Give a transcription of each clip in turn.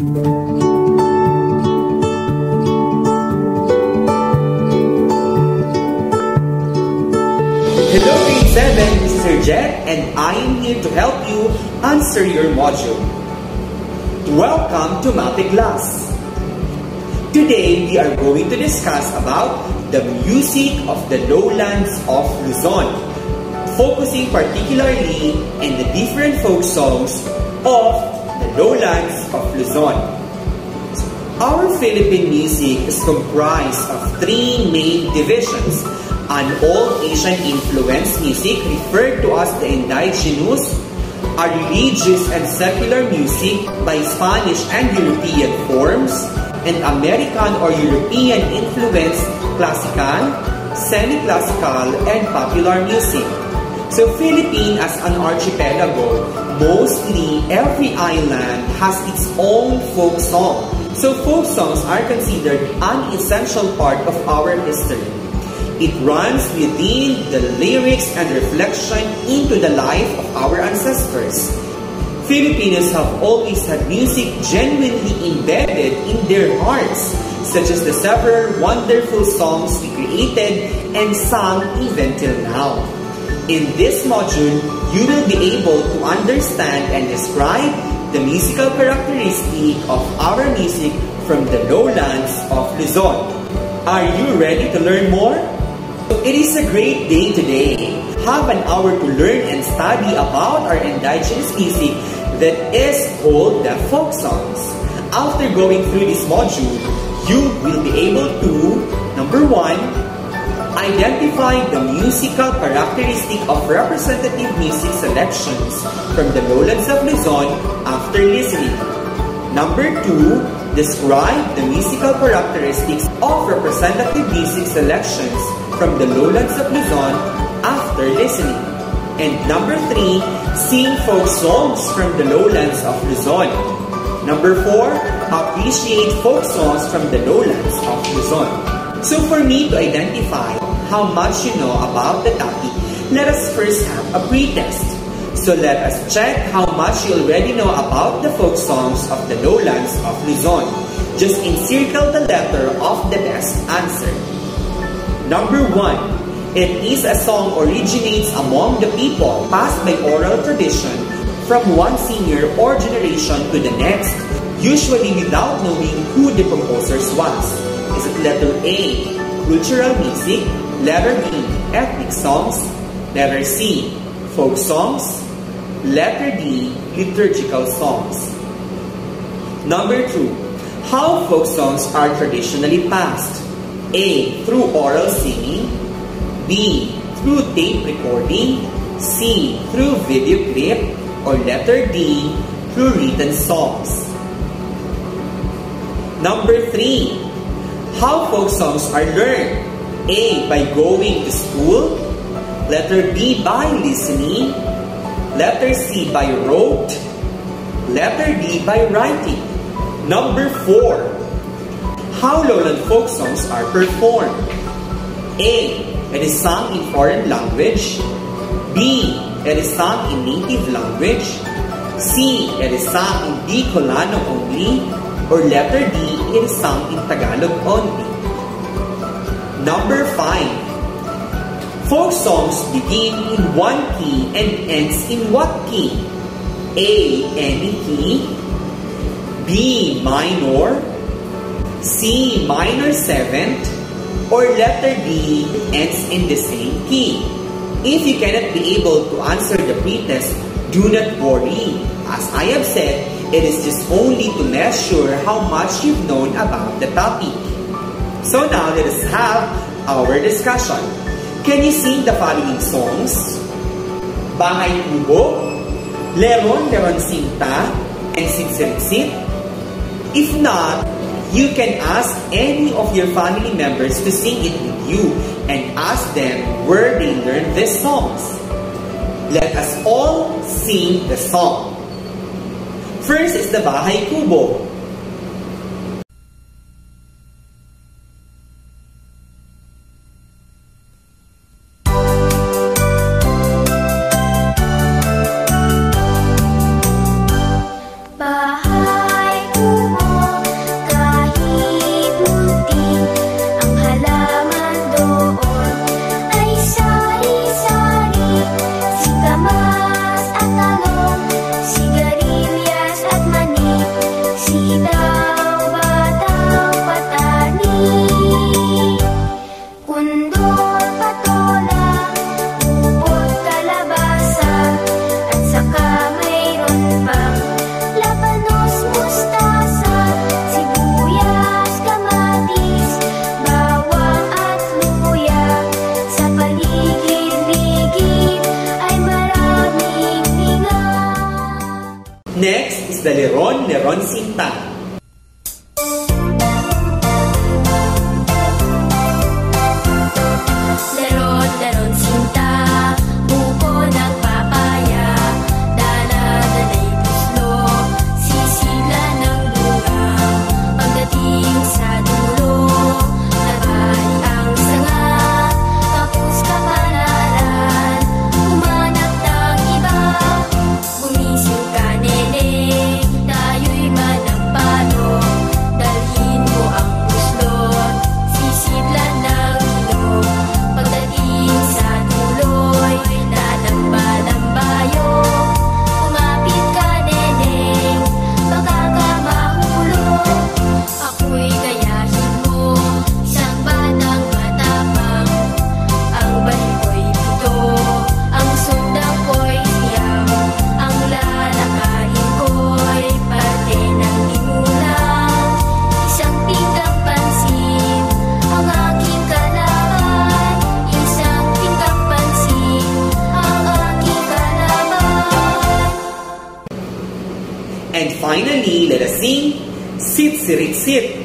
Hello grade 7, this is Jet and I am here to help you answer your module. Welcome to Mapeh class. Today we are going to discuss about the music of the lowlands of Luzon, focusing particularly in the different folk songs of the lowlands of Luzon. Our Philippine music is comprised of three main divisions: an Old Asian influence music referred to as the indigenous, a religious and secular music by Spanish and European forms, and American or European influenced classical, semi-classical, and popular music. So Philippines as an archipelago, mostly every island has its own folk song. So folk songs are considered an essential part of our history. It runs within the lyrics and reflection into the life of our ancestors. Filipinos have always had music genuinely embedded in their hearts, such as the several wonderful songs we created and sung even till now. In this module, you will be able to understand and describe the musical characteristic of our music from the lowlands of Luzon. Are you ready to learn more? It is a great day today. Have an hour to learn and study about our indigenous music that is called the folk songs. After going through this module, you will be able to, number 1, identify the musical characteristic of representative music selections from the lowlands of Luzon after listening. Number 2, describe the musical characteristics of representative music selections from the lowlands of Luzon after listening. And number 3, sing folk songs from the lowlands of Luzon. Number 4, appreciate folk songs from the lowlands of Luzon. So for me to identify how much you know about the topic, let us first have a pretest. So let us check how much you already know about the folk songs of the lowlands of Luzon. Just encircle the letter of the best answer. Number 1, it is a song originates among the people, passed by oral tradition from one senior or generation to the next, usually without knowing who the composers was. Is it letter A, cultural music, letter B, ethnic songs, letter C, folk songs, letter D, liturgical songs? Number 2, how folk songs are traditionally passed? A, through oral singing, B, through tape recording, C, through video clip, or letter D, through written songs? Number 3, how folk songs are learned? A, by going to school, letter B, by listening, letter C, by rote, letter D, by writing? Number 4, how lowland folk songs are performed? A, it is sung in foreign language, B, it is sung in native language, C, it is sung in Bicolano only, or letter D, it is sung in Tagalog only? Number 5, folk songs begin in one key and ends in what key? A, any key, B, minor, C, minor 7th, or letter D, ends in the same key? If you cannot be able to answer the pretest, do not worry. As I have said, it is just only to measure how much you've known about the topic. So now let us have our discussion. Can you sing the following songs? Bahay Kubo, Leron Leron Sinta, and Sit. If not, you can ask any of your family members to sing it with you and ask them where they learned these songs. Let us all sing the song. First is the Bahay Kubo. Bahay Kubo. Leron, Leron Sinta. Leron, leron sinta, buko ng papaya, dala-dala'y puslo, sisila ng bunga. Pagdating sa dulo, nabali ang sanga, tapos kapalaran, humanap ng iba. Gumising ka, nene, tayo'y manampalo, dalhin mo ang puslo, sisidlan ng ilog. Pagdating sa tuloy, lalamba-lambayo, kumapit ka, neneng, baka ka mahulog. Ako'y gayahin mo, isang batang matapang. Ang balik ko'y pito, ang sundang ko'y siyam. Ang lalakarin ko'y parte ng limulang. Isang pinggang pansin, ang aking kalaban. Isang pinggang pansin, ang aking kalaban. And finally, let us sing Sit, Sirit, Sit.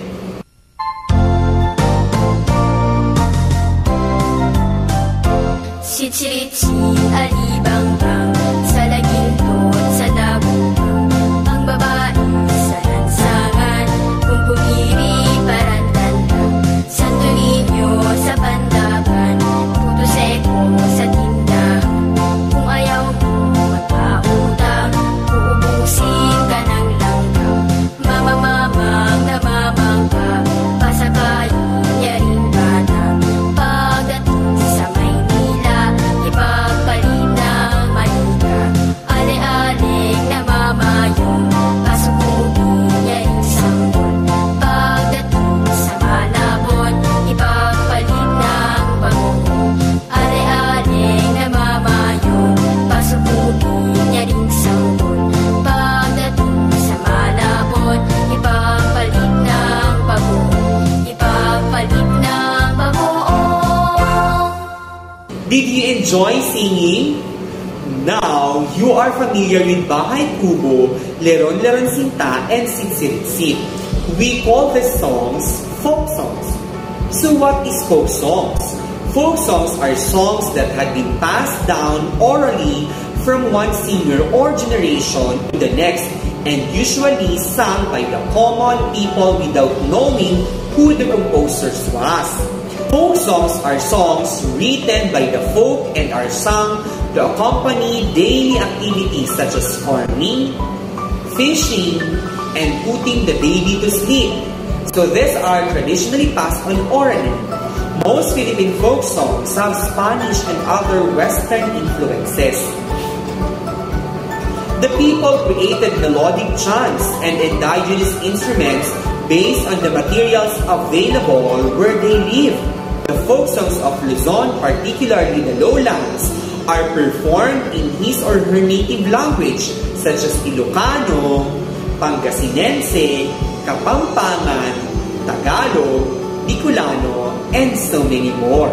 Sit-sirit-sit, alibang-bang, sa lagintot, sa labumbang. Ang babae sa lansangan, kung pumiri parang-tandang. Santo Niño sa pandaban, puto seko sa tindahan. Kung ayaw mo magpautang, uubusin ka ng langgam. Mamamamang namamang ka, pasakayin niya rin bata. Pagdating sa Maynila, ipagpalit ng malika. Ale-aleng namamayong, pasubugin niya rin sanggol. Pagdating sa Malabon, ipagpalit ng bango. Ale-aleng namamayong, pasubugin niya rin sanggol. Pagdating sa Malabon, ipagpalit ng bango. Ipagpalit ng bango. Did you enjoy singing? Now, you are familiar with Bahay Kubo, Leron, Leron Sinta, and Sit, Sirit, Sit. We call these songs folk songs. So what is folk songs? Folk songs are songs that had been passed down orally from one singer or generation to the next, and usually sung by the common people without knowing who the composers was. Folk songs are songs written by the folk and are sung to accompany daily activities such as farming, fishing, and putting the baby to sleep. So these are traditionally passed on orally. Most Philippine folk songs have Spanish and other Western influences. The people created melodic chants and indigenous instruments based on the materials available where they live. The folk songs of Luzon, particularly the lowlands, are performed in his or her native language such as Ilocano, Pangasinense, Kapampangan, Tagalog, Bicolano, and so many more.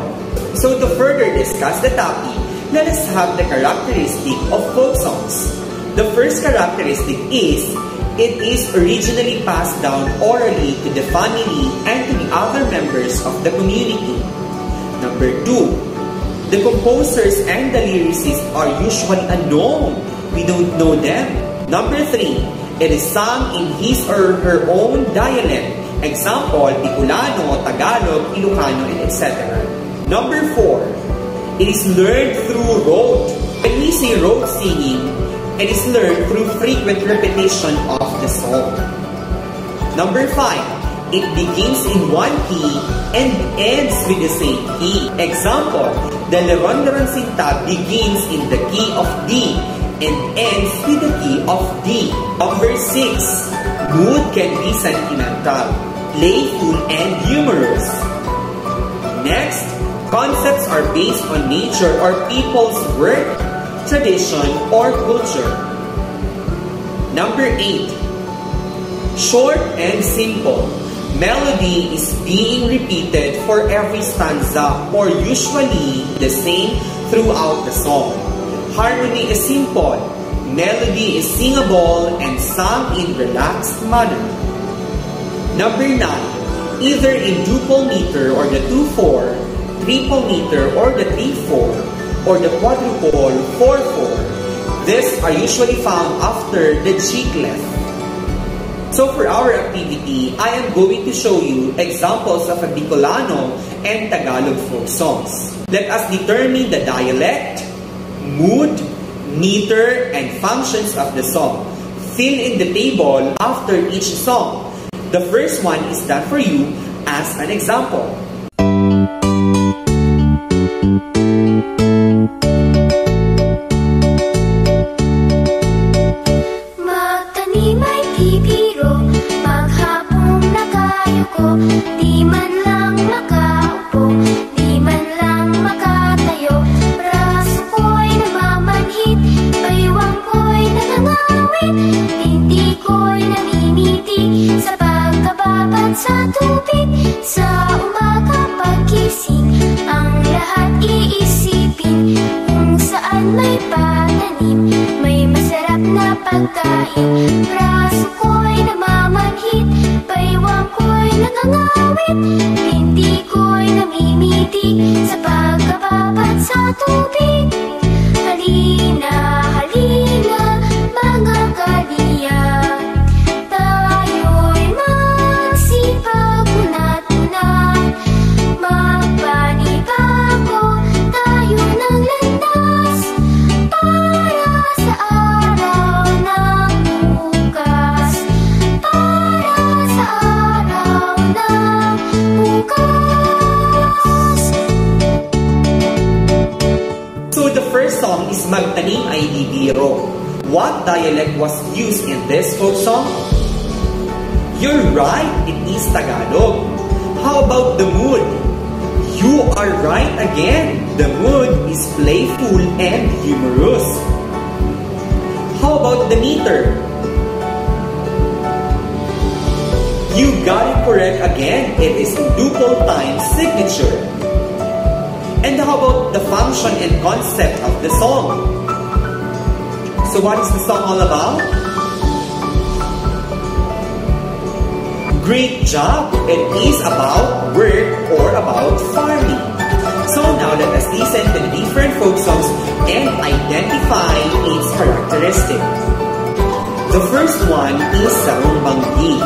So to further discuss the topic, let us have the characteristic of folk songs. The first characteristic is it is originally passed down orally to the family and to the other members of the community. Number 2, the composers and the lyricists are usually unknown. We don't know them. Number 3, it is sung in his or her own dialect. Example, Bicolano, Tagalog, Ilocano, and etc. Number 4, it is learned through rote. When we say rote singing, it is learned through frequent repetition of the song. Number 5, it begins in one key and ends with the same key. Example, the Leron Leron Sinta begins in the key of D and ends with the key of D. Number 6, mood can be sentimental, playful, and humorous. Next, concepts are based on nature or people's work, tradition, or culture. Number 8, short and simple. Melody is being repeated for every stanza or usually the same throughout the song. Harmony is simple. melody is singable and sung in relaxed manner. Number 9, either in duple meter or the 2/4, triple meter or the 3/4, or the quadruple 4/4. These are usually found after the G clef. So for our activity, I am going to show you examples of a Bicolano and Tagalog folk songs. Let us determine the dialect, mood, meter, and functions of the song. Fill in the table after each song. The first one is done for you as an example. Magtanim ay di biro, maghapong nakayuko, di man lang makaupo, di man lang makatayo. Braso ko'y namamanhit, baywang ko'y nangangawit, binti ko'y namimitig sa pagkababad sa tubig. Sa umaga pagkising, ang lahat iisipin, kung saan may patanim, may masarap na pagkain. Braso ko'y namamanhit, baywang ko'y nangangawit, binti ko'y namimitig sa pagkababad sa tubig. Halina, halina, mga kaliyan, tayo'y magsipag unat-unat, magpanibago tayo ng landas, para sa araw ng bukas, para sa araw ng bukas. So the first song is Magtanim ay di biro. What dialect was used in this folk song? You're right, it is Tagalog. How about the mood? You are right again. The mood is playful and humorous. How about the meter? You got it correct again. It is duple time signature. And how about the function and concept of the song? So what is the song all about? Great job! It is about work or about farming. So now let us listen to the different folk songs and identify its characteristics. The first one is Sarong Banggi.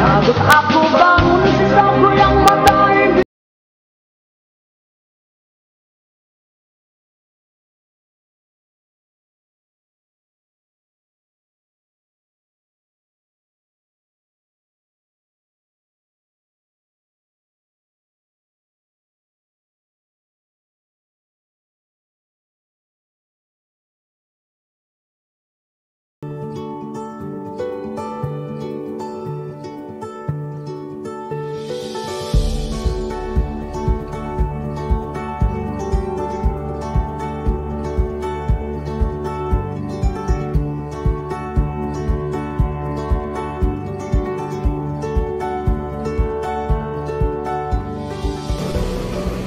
Bagot ako bangon sa sobrang matay.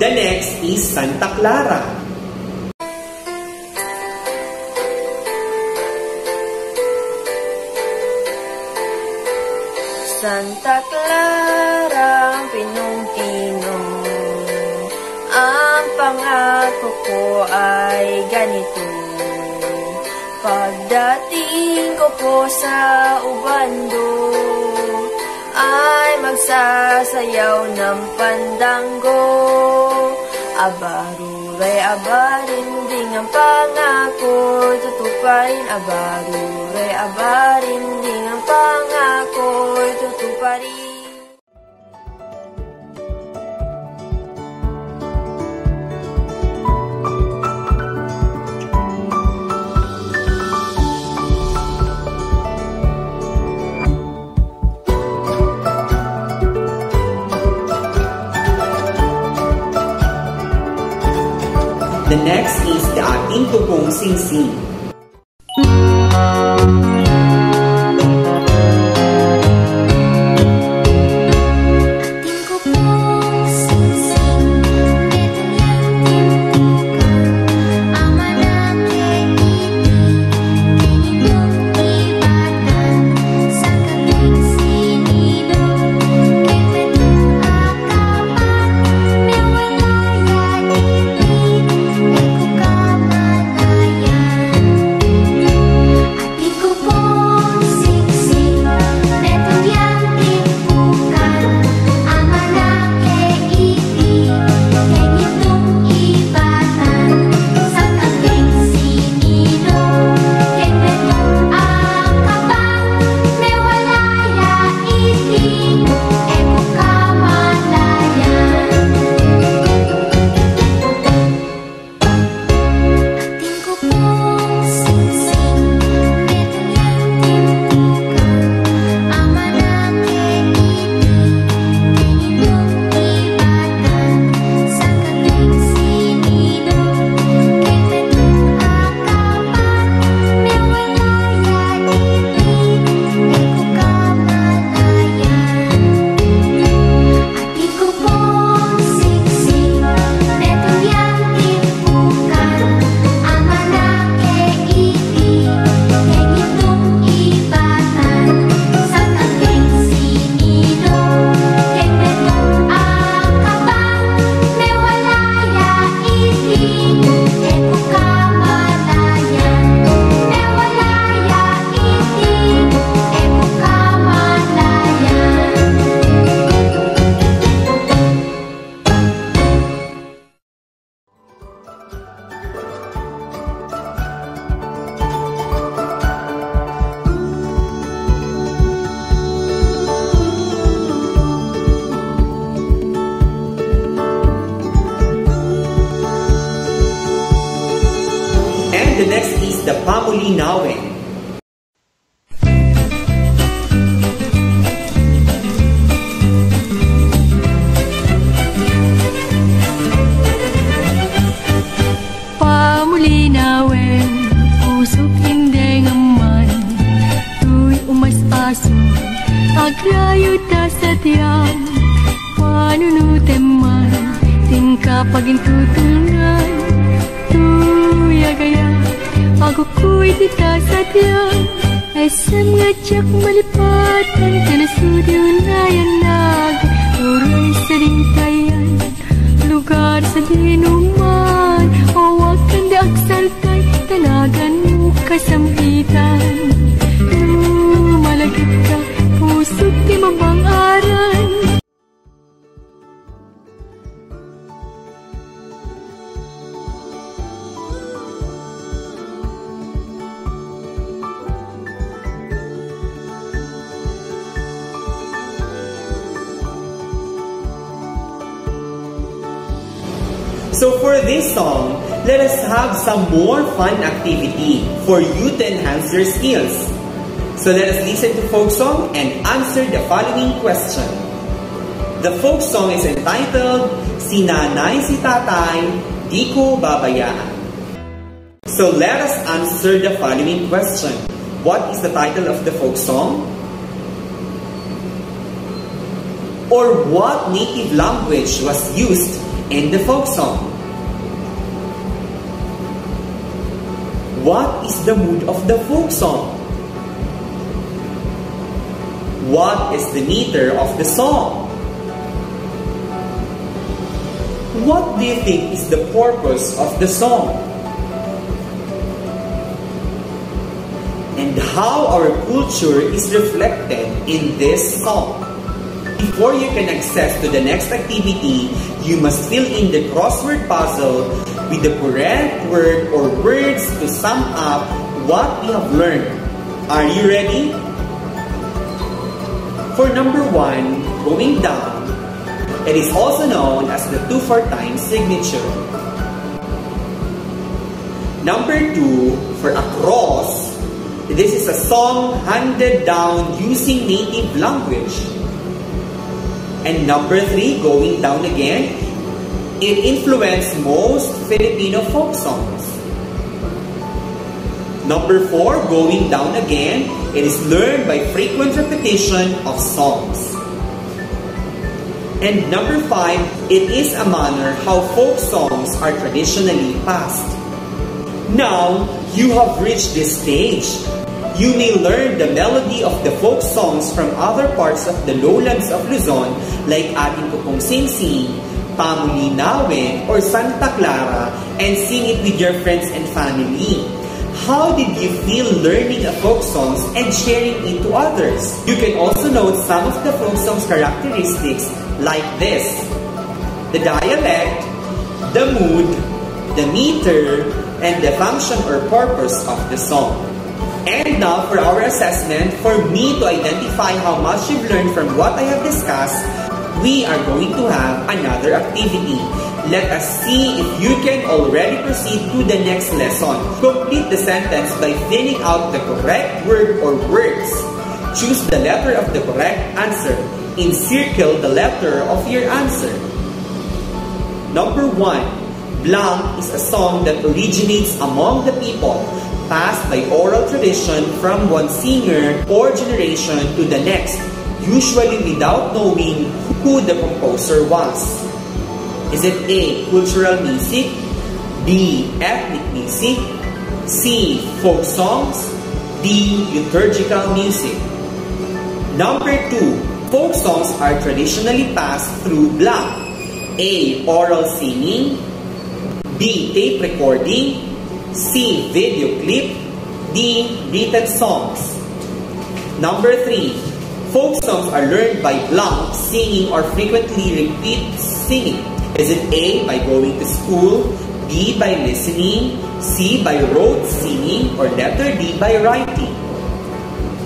The next is Santa Clara. Santa Clara, ang pinong-pinong, ang pangako ko ay ganito. Pagdating ko po sa ubando, ay magsasayaw ng pandango. Abaruray, abarinding ang pangako, tutuparin. Abaruray, abarinding ang pangako, tutuparin. The next is the ating tugong sing-sing. The next is the Pamulinawin. Pamulinawin, pusok hindi ngaman, tuy umas-aso, agrayo ta sa tiyang, panunutem man, tingka pagintutungan, tuya gaya. Ako ko'y di ta sa tiyang SM ngajak malipatan Kana studio na yanag Turoy sa dingtayan Lugar sa dinuman O wag kang agsaltay Talagan mo kasampitan Lumalagit ka Pusok di mabang-aran So for this song, let us have some more fun activity for you to enhance your skills. So let us listen to folk song and answer the following question. The folk song is entitled, Si Nanay Si Tatay, Di Ko Babayaan. So let us answer the following question. What is the title of the folk song? Or what native language was used in the folk song? What is the mood of the folk song? What is the meter of the song? What do you think is the purpose of the song? And how our culture is reflected in this song? Before you can access to the next activity, you must fill in the crossword puzzle with the correct word or words to sum up what we have learned. Are you ready? For number 1, going down, it is also known as the 2-4 times signature. Number 2, for across, this is a song handed down using native language. And number 3, going down again, it influenced most Filipino folk songs. Number 4, going down again, it is learned by frequent repetition of songs. And number 5, it is a manner how folk songs are traditionally passed. Now, you have reached this stage. You may learn the melody of the folk songs from other parts of the lowlands of Luzon like Ating Kupong Singsing, Pamulinawin, or Santa Clara and sing it with your friends and family. How did you feel learning a folk songs and sharing it to others? You can also note some of the folk songs characteristics like this: the dialect, the mood, the meter, and the function or purpose of the song. And now for our assessment, for me to identify how much you've learned from what I have discussed, we are going to have another activity. Let us see if you can already proceed to the next lesson. Complete the sentence by filling out the correct word or words. Choose the letter of the correct answer. Encircle the letter of your answer. Number 1. Blank is a song that originates among the people, passed by oral tradition from one singer or generation to the next, usually without knowing who the composer was. Is it A, cultural music, B, ethnic music, C, folk songs, D, liturgical music? Number 2, folk songs are traditionally passed through blank. A, oral singing, B, tape recording, C, video clip, D, written songs. Number 3, folk songs are learned by blank singing or frequently repeat singing. Is it A, by going to school, B, by listening, C, by rote singing, or letter D, by writing?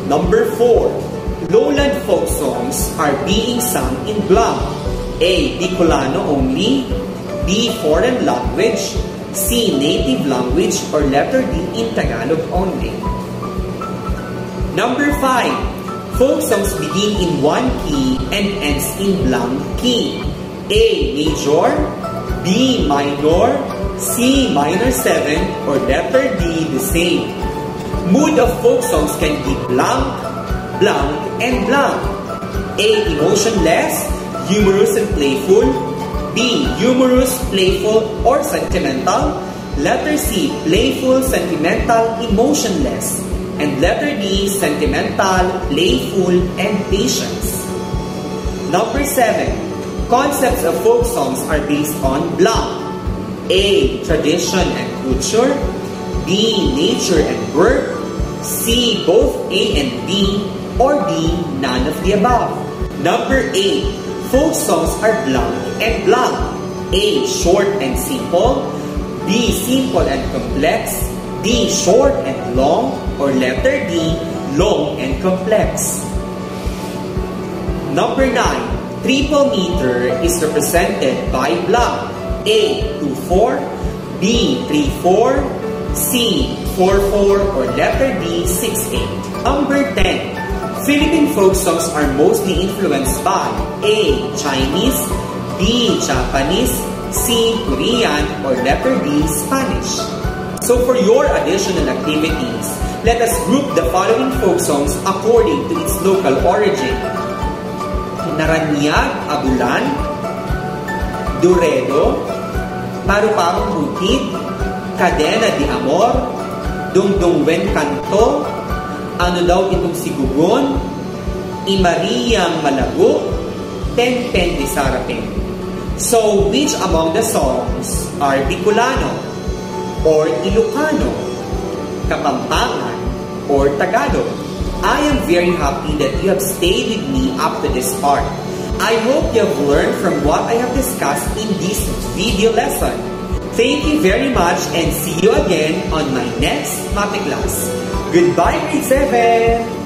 Number 4, lowland folk songs are being sung in blank. A, Bicolano only, B, foreign language, C, native language, or letter D, in Tagalog only. Number 5, folk songs begin in one key and ends in blank key. A, major, B, minor, C, minor 7, or letter D, the same. Mood of folk songs can be blank, blank, and blank. A, emotionless, humorous and playful, B, humorous, playful, or sentimental, letter C, playful, sentimental, emotionless, and letter D, sentimental, playful, and patience. Number 7, concepts of folk songs are based on blank. A, tradition and culture, B, nature and birth, C, both A and B, or D, none of the above. Number 8, folk songs are blank and blank. A, short and simple, B, simple and complex, D, short and long, or letter D, long and complex. Number 9, triple meter is represented by blank. A, 2-4, B, 3-4, C, 4-4, or letter D, 6-8. Number 10, Philippine folk songs are mostly influenced by A, Chinese, B, Japanese, C, Korean, or letter D, Spanish. So for your additional activities, let us group the following folk songs according to its local origin. Naranyag, Abulan, Duredo, Paru-Parong Bukid, Cadena de Amor, Dungdungwen Kanto, Ano Daw Itong Sigugon, Imariyang Malago, Pen-Pen de Sarapen. So, which among the songs are Bicolano, or Ilocano, Kapampangan, or Tagalog? I am very happy that you have stayed with me up to this part. I hope you have learned from what I have discussed in this video lesson. Thank you very much and see you again on my next Mapeh class. Goodbye, grade 7!